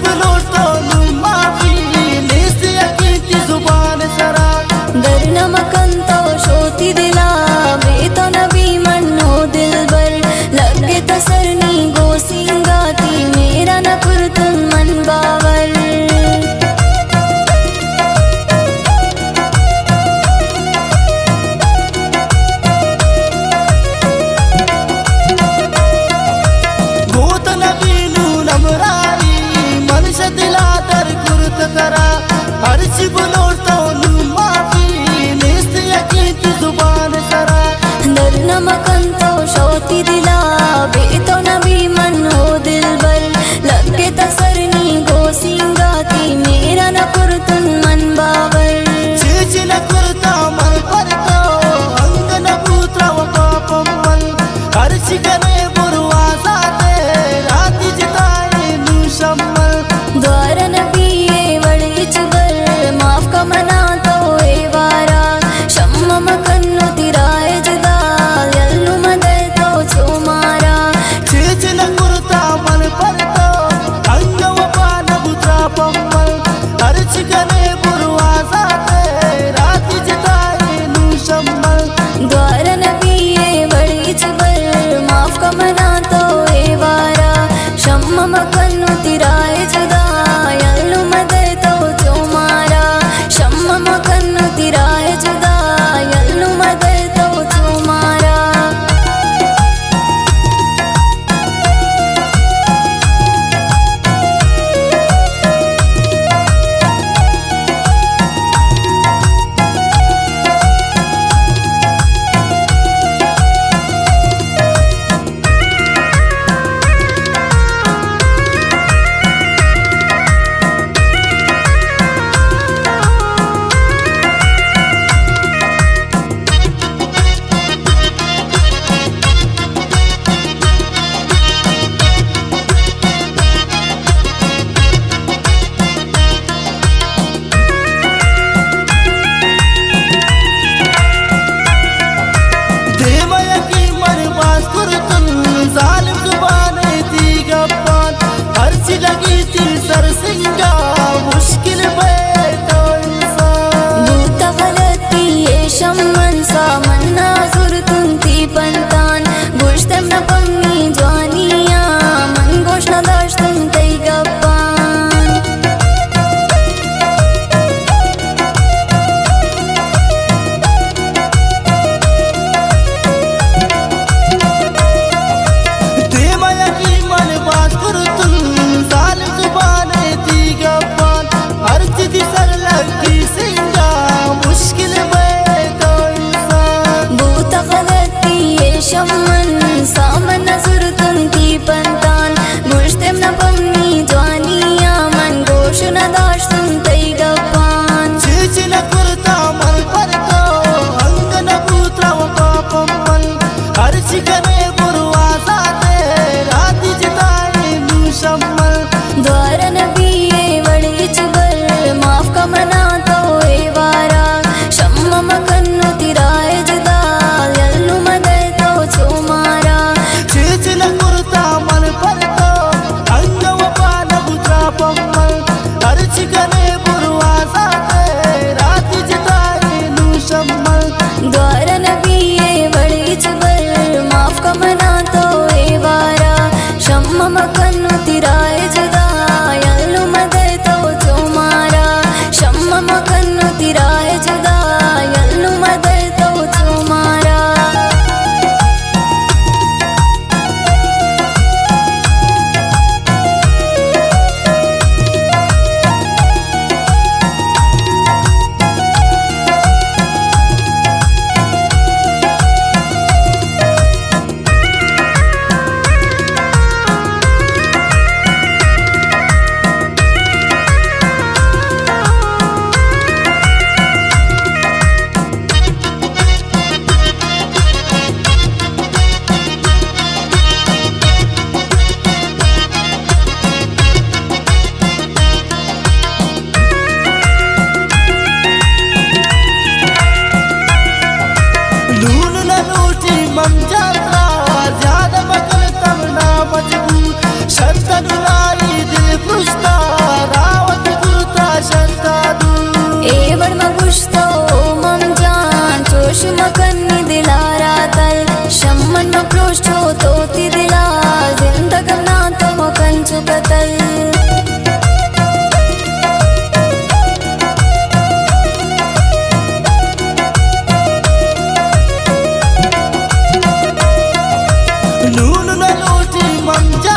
बलोटो माफी नेस यकीन जुबान सरा दर नमकंतो शोती दिला बेतो नबी मन्नो दिल बर लगे तसरनी गोसिंगाती मेरा न कुर्तुन मन बावर गोत नबी नू नमराई मनुष्य दिला दर कुर्त करा अर्ज बलोटो माफी नेस यकीन जुबान सरा दर नमकंतो शोती दिला बेतो नबी मन्नो दिल बर लगे तसरनी गोसिंगाती मेरा न कुर्तुन मन बावर चीचिन कुर्ता मन परतो अंगन पुत्र व पापमल अर्ज गने बुरवा साते रात जिताए नू शम्मल द्वार नबी वड़ी चुबर माफ का मना तो ए वारा शम्म मकन्नु तिराए जुदा यल्लु मदे तो छो मारा चीचिन कुर्ता मन परतो अंग व पान पुत्र पम्मल अर्ज गने बुरवा साते रात जिताए नू शम्मल द्वार नबी वड़ी चुबर माफ का मना तो ए वारा शम्म मकन्नु तिराए जुदा यल्लु मदे तो छो मारा शम्म मकन्नु तिराए जुदा यल्लु मदे तो छो मारा चुकतल नून न लोटी मंजा